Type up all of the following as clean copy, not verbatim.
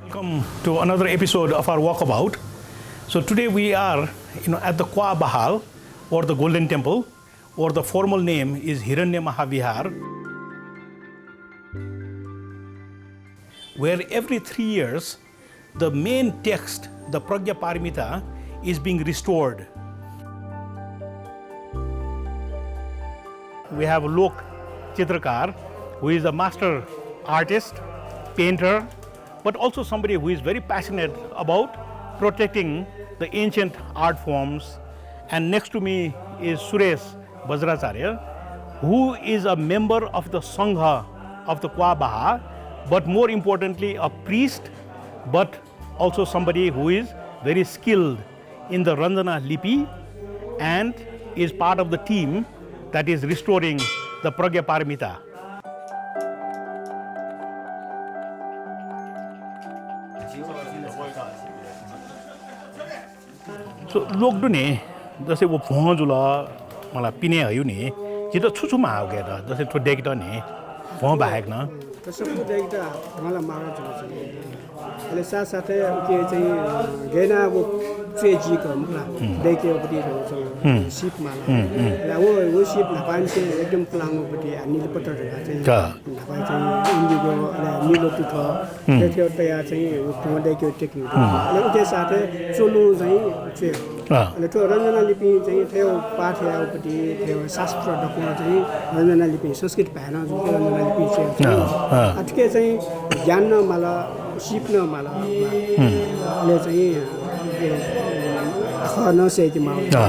Welcome to another episode of our walkabout. So today we are, at the Kwa Bahal, or the Golden Temple, or the formal name is Hiranya Mahavihar, where every 3 years the main text, the Pragya Paramita, is being restored. We have Lok Chitrakar, who is a master artist, painter, but also somebody who is very passionate about protecting the ancient art forms. And next to me is Suresh Vajracharya, who is a member of the Sangha of the Kwa Baha, but more importantly a priest, but also somebody who is very skilled in the Ranjana Lipi and is part of the team that is restoring the Pragya Paramita. So लोग ने जैसे वो पहुँच उला मला पिने आयु ने जितो छुछु माव गया था जैसे तो देखता ने पहुँच बाहर ना तो सब तो देखता मला मारा चला चला अले साथ साथ के चाहिए गेना वो ट्रेजी का मला देखे वो पति तो शिप माला ला वो शिप ना पान से एकदम प्लांग वो पति नील पत्थर का चाहिए ना पान चाहिए इंडिगो नीलो टुटा देखे वो तैयार चाहिए वो तो देखे टेक्निक अले उसके साथ सोलो चाहिए चे अले तो रंजना लिपि चाहिए थे वो पाठ है वो पति थे वो शास्त्र डॉक्यूमेंट चाहिए रंजना लिपि संस्कृत पहना जो रंजना लिपि चाहिए अटके चाहिए ज्ञान न माला शिप न माला ले चाहिए खाना से कि माला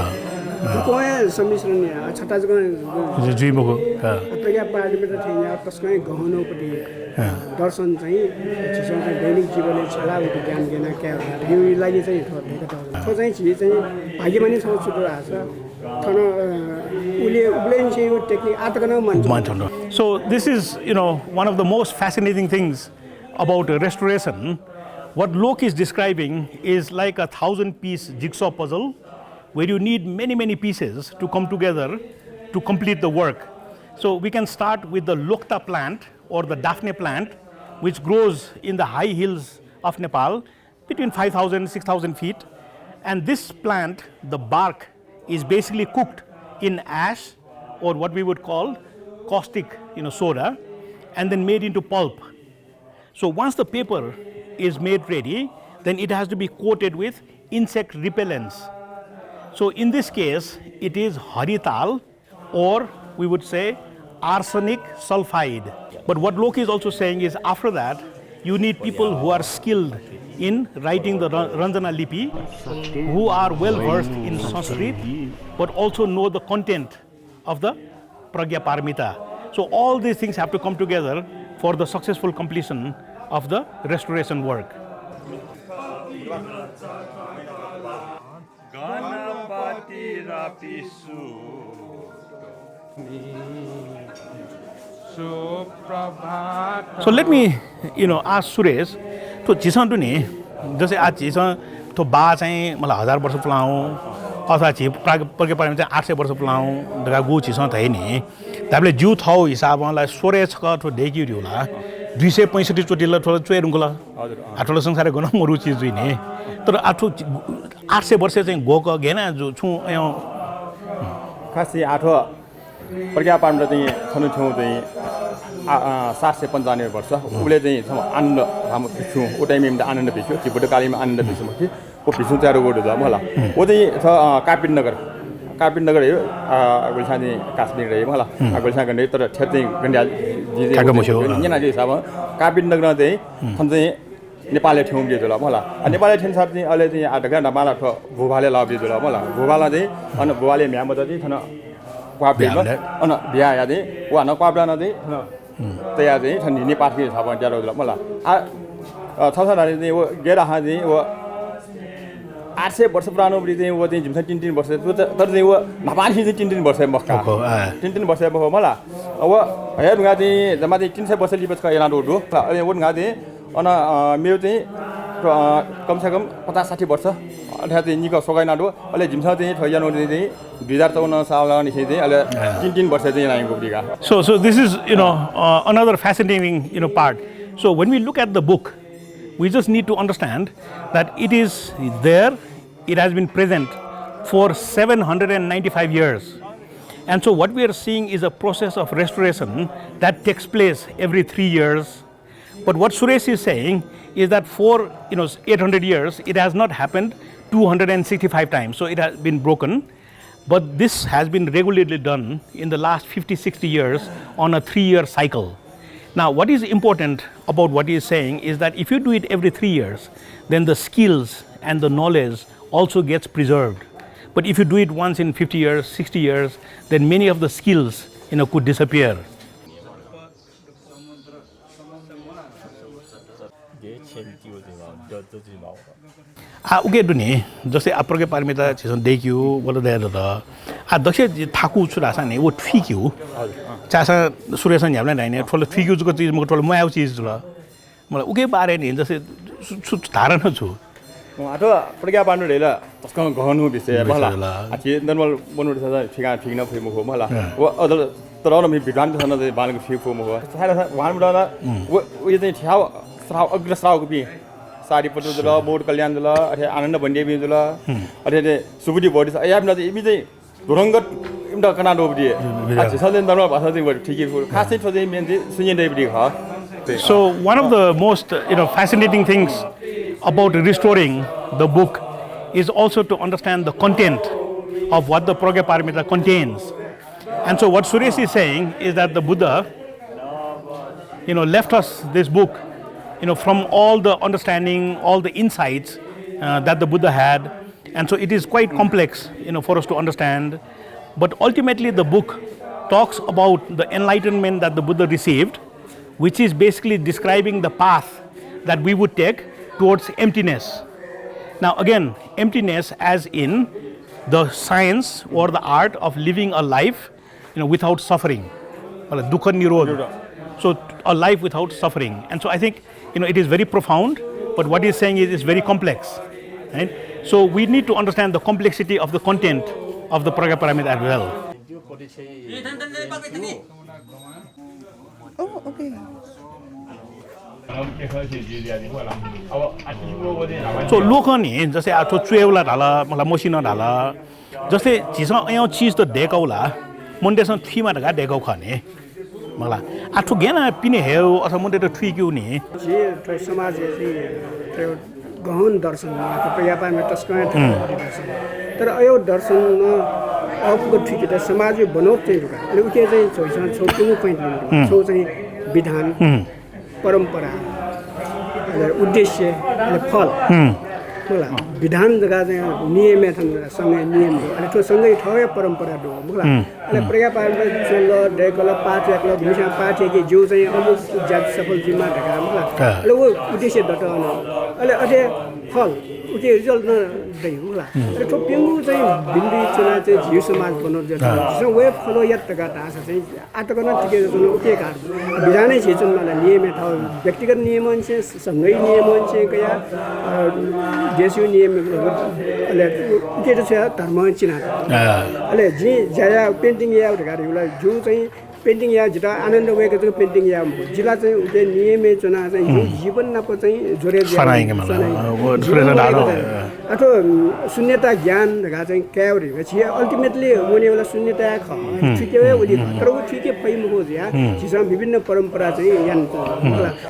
तो कोई सम्मिश्रण है छठा जगह जी मुको प्रज्ञा पार्टीबाट थिएन त्यसकै गहनो पटी दर्शन चाहिँ जिसँग दैनिक जीवनले छलाएको ज्ञान ज्ञान क्या यो लागि चाहिँ ठो चाहिँ चीज चाहिँ भाग्यमानी छ छुटो आछ थन उले चाहिँ यो टेक्निक आतकन मन So this is one of the most fascinating things about restoration. What Lok is describing is like a 1,000-piece jigsaw puzzle where you need many pieces to come together to complete the work. So we can start with the Lokta plant or the Daphne plant, which grows in the high hills of Nepal between 5,000 and 6,000 feet. And this plant, the bark, is basically cooked in ash or what we would call caustic soda, and then made into pulp. So once the paper is made ready, then it has to be coated with insect repellents. So in this case, it is harital, or we would say arsenic sulfide. But what Lok is also saying is after that, you need people who are skilled in writing the Ranjana Lipi, who are well versed in Sanskrit, but also know the content of the Pragya Paramita. So all these things have to come together for the successful completion of the restoration work. So let me, ask Suresh, तो चिसन to नि जैसे आज चिसन तो बा चाहिँ मलाई 1000 वर्ष पुलाऊ अथवा छि प्रज्ञा पारमिता चाहिँ 800 वर्ष पुलाऊ दगा गु चिसन त नि ताबले जिउ थौ हिसाबमा 16 छ तो देखि होला 265 चोटी ल थोडा चोय रुंगला हजुर आठलो संसार गर्न म रुचि जुइ नि तर 800 वर्ष चाहिँ गोक गेना जो छु खासै आठो प्रज्ञा पारमिता चाहिँ छनु छु चाहिँ 795 वर्ष उले चाहिँ आनन्द हम पिछु ओ टाइम में आनन्द पिछु तिब्बत कालीमा आनन्द पिछु म कि ओ पिछु चारो गोड छ मला ओ चाहिँ छ कापिन नगर हो गुलछा चाहिँ काश्मीर रहे मला गुलछा गण्डे तर ठ्याक चाहिँ गण्डा जी यहाँ चाहिँ सब कापिन नगर चाहिँ थन चाहिँ नेपालले ठेउ दियो ल मला नेपालले ठेन साथ चाहिँ अहिले चाहिँ आधगा नमाला ठ भुवाले लाउ दियो ल मला भुवाला चाहिँ अनि भुवाले म्याम चाहिँ थन क्वापिन अनि बिहा या चाहिँ वा न क्वाप्ला न चाहिँ तयार चाहिँ ठन्डी नेपाल के छ भने ज्यादा मला छ चाहिँ वो गेरा हा चाहिँ वो 800 वर्ष पुरानो बढी चाहिँ वो चाहिँ जिम्सा 3 वर्ष तर चाहिँ वो नेपाली चाहिँ 3 वर्ष मक्का 3 वर्ष भयो मला अब हेर गा चाहिँ जम्मा चाहिँ 300 वर्ष लिपछि का एना रोड हो अहिले वो गा चाहिँ अनि मेरो चाहिँ कमसेकम 50-60 वर्ष अर्थात् चाहिँ निको सगाइना दो अहिले जिम्सा चाहिँ थयानो चाहिँ 2054 सालमा निसे चाहिँ अहिले 3 वर्ष चाहिँ line गोबीगा. So this is another fascinating part. So when we look at the book, We just need to understand that it is there, it has been present for 795 years. And so what we are seeing is a process of restoration that takes place every 3 years. But what Suresh is saying is that for 800 years, it has not happened 265 times. So it has been broken. But this has been regularly done in the last 50, 60 years on a 3-year cycle. Now, what is important about what he is saying is that if you do it every 3 years, then the skills and the knowledge also gets preserved. But if you do it once in 50 years, 60 years, then many of the skills could disappear. Uke duni jose aproge parmita chison dekyu wala da da a dakshe thaku chura sa ne wo thikyu chasa suresan yamla nai ne thole thikyu ko chीज mo thole moya chीज jula मलाई उके बारे नि जसे धारणा छु आठो प्रज्ञा पाण्डु रेला तस्क गहनु विषय मला आछि नर्मल बनु छ ठिका ठिक न फेमो हो मला वो अदल तरन मी विद्वान छन दे बालको फेमो हो सारा वान बडा वो यो चाहिँ ठ्याउ श्राव अग्र श्रावको बि साडी पटु जुल बोर्ड कल्याण जुल अथे आनन्द भण्डे बि जुल अथे सुबुडी बडी या बिना इबि चाहिँ धुरंगत इमदा कना दोबडी आछि सदेन नर्मल भाषा चाहिँ ठिकै हो खासै छ चाहिँ मेन चाहिँ सुनिन देबडी ह So one of the most fascinating things about restoring the book is also to understand the content of what the Pragyaparamita contains. And so what Suresh is saying is that the Buddha left us this book from all the understanding, all the insights that the Buddha had. And so it is quite complex for us to understand. But ultimately the book talks about the enlightenment that the Buddha received, which is basically describing the path that we would take towards emptiness. Now again, emptiness as in the science or the art of living a life without suffering. Dukkha nirodha. So a life without suffering. And so I think it is very profound, but what he's saying is very complex. Right? So we need to understand the complexity of the content of the Pragyaparamita as well. Oh, okay. So लोक नि जस्तै आठो चुएउला ढाला मलाई मसिना ढाला जस्तै झिस यहाँ चीज त देखौला मुन्डेसँग थीमा ढका देखौ खाने मलाई आठो गेना पिने हेउ अथवा मुन्डे त थुइक्यु नि जे समाज चाहिँ गहन दर्शन प्रज्ञापारमा तस्कमा तर यो दर्शन अफको ठीक त समाज बनोट चाहिँ रुका अनि उके चाहिँ छोइसन छोकिनु पोइन्ट लिनु छौ चाहिँ विधान परम्परा उद्देश्य फल होला विधान जग्गा चाहिँ नियम सँगै नियम अनि त्यो सँगै ठगै परम्परा दो होला अनि प्रज्ञापारमा चल डेकल पाठ एकल घिसा पाठ कि जो चाहिँ अमुक जात सफल जिम्मा ढका होला अनि वो उद्देश्य दट अनि अझै फल उके रिजल्ट न दै होला अनि त्यो पिङु चाहिँ बिन्दु चुना चाहिँ जिउ समाज बनाउ जस्तो वे फलो यात तका तास चाहिँ आटकन टिके जुन उके कार विधानै छ जुन मलाई नियम थ व्यक्तिगत नियम छ सँगै नियम छ कया देशीय नियम अले के छ धर्म चिना अले जी जया पेन्टिङ या ढका होला जो चाहिँ पेन्टिङ या जिता आनन्द वेको चाहिँ पेन्टिङ या जिल्ला चाहिँ उके नियमे चुना चाहिँ यो जीवन नप चाहिँ जोरे अथवा शून्यता ज्ञान ढका चाहिँ क्याउरी छि अल्टिमेटली मोने वाला शून्यता ख ठिकै उली तर उ ठिकै पैम हो या जिसमा विभिन्न परम्परा चाहिँ यान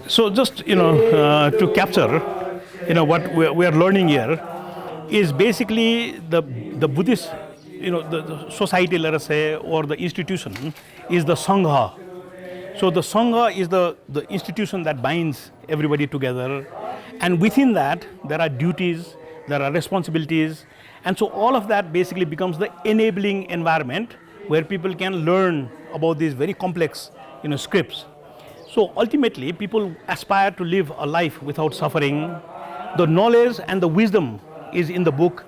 So just to capture what we are learning here is basically the Buddhist the society, let us say, or the institution is the Sangha. So the Sangha is the institution that binds everybody together. And within that, there are duties, there are responsibilities. And so all of that basically becomes the enabling environment where people can learn about these very complex scripts. So ultimately, people aspire to live a life without suffering. The knowledge and the wisdom is in the book.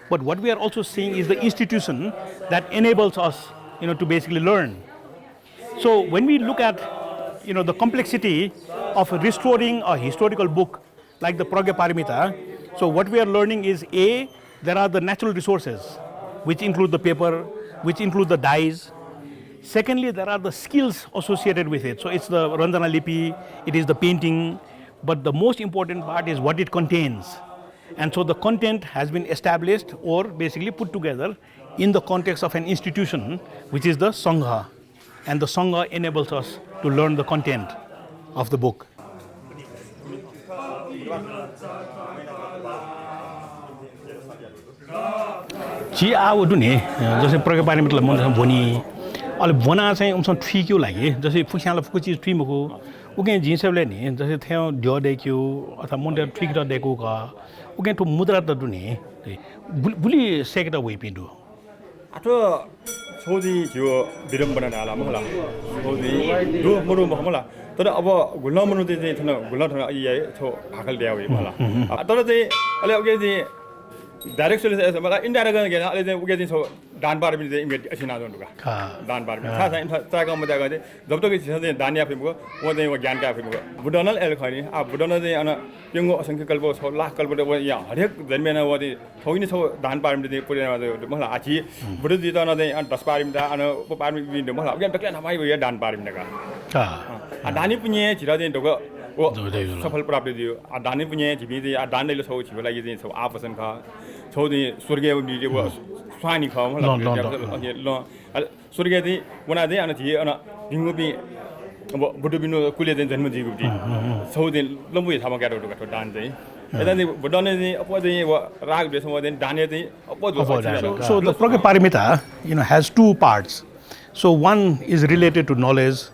But what we are also seeing is the institution that enables us, to basically learn. So when we look at, the complexity of restoring a historical book like the Pragyaparamita, so what we are learning is A, there are the natural resources, which include the paper, which include the dyes. Secondly, there are the skills associated with it. So it's the Ranjana Lipi, it is the painting. but the most important part is what it contains. And so the content has been established or basically put together in the context of an institution, which is the Sangha. And the Sangha enables us to learn the content of the book. जी आओ दुने जैसे प्रकार पानी मतलब मन बनी all बना चाहिँ उमसँग ठिक्यो लागि जैसे फुस्याला फुको चीज ठिम को उके जिसबले नि जैसे थियो ड्यो देखियो अथवा मन ठिक र देखो का उके तो मुद्रा त दुने बुली सेकेटा वे पिन्दु 아토 소지 지오 비름번에 나라 몰라 소지 루 모루 몰라 तर अब गुल्ला मनु चाहिँ थन गुल्ला थन ये थो भागल दिया हुई मला तर चाहिँ अले ओके चाहिँ डाइरेक्ट सोल्युसन मलाई इनडाइरेक्ट गर्न गेला अले चाहिँ ओके चाहिँ दान बार पनि इमेट असिना जोंडुगा दान बार पनि था था ताका मजा गथे जब तक चाहिँ दानिया फिल्मको वो चाहिँ वो ज्ञान का फिल्मको बुडनल एल खनि आ बुडनल चाहिँ अन पिंगो असंख्य कल्प छ लाख कल्प वो या हरेक जन्मेन वो चाहिँ थोइने छ दान बार पनि पुरेमा मलाई आछि बुडु दि त न चाहिँ 10 बार पनि अन बार पनि मलाई अब तकले नमाइ भयो दान बार पनि का दानी पुण्य छिरा चाहिँ ढोको ओ सफल प्राप्ति दियो दानी पुण्य छिबि चाहिँ दान दैलो छौ छिबो लागि चाहिँ छौ आपसन खा छौ चाहिँ स्वर्गीय दियो स्वानी खा मलाई ल स्वर्गीय चाहिँ बना चाहिँ अन थिए अन दिङो बि अब बुडु बिनु कुले चाहिँ जन्म जीव दि छौ चाहिँ लम्बु थामा गाडो ढोको दान चाहिँ यता चाहिँ बुडने चाहिँ अप चाहिँ राग बेसम चाहिँ दाने चाहिँ up So the Pragyaparamita, has two parts. So one is related to knowledge.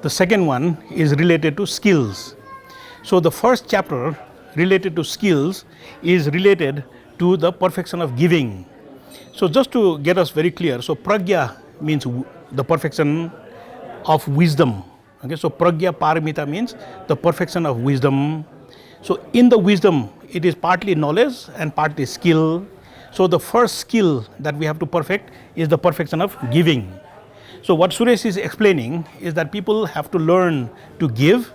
The second one is related to skills. So the first chapter related to skills is related to the perfection of giving. So just to get us very clear, so pragya means the perfection of wisdom. Okay, so pragya paramita means the perfection of wisdom. So in the wisdom, it is partly knowledge and partly skill. So the first skill that we have to perfect is the perfection of giving. So what Suresh is explaining is that people have to learn to give,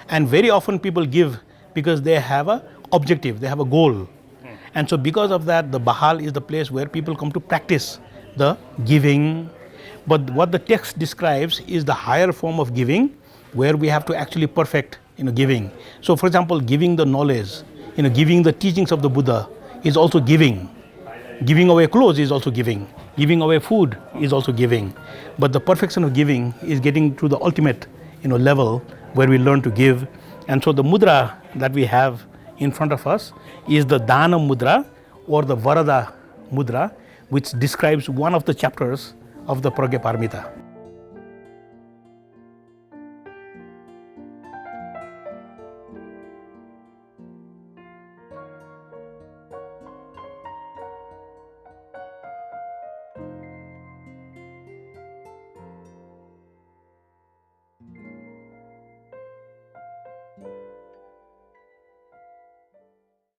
and very often people give because they have an objective, they have a goal. And so because of that, the Bahal is the place where people come to practice the giving. But what the text describes is the higher form of giving, where we have to actually perfect giving. So for example, giving the knowledge, giving the teachings of the Buddha is also giving. Giving away clothes is also giving. Giving away food is also giving. But the perfection of giving is getting to the ultimate level where we learn to give. And so the mudra that we have in front of us is the Dana mudra or the Varada mudra, which describes one of the chapters of the Pragyaparamita.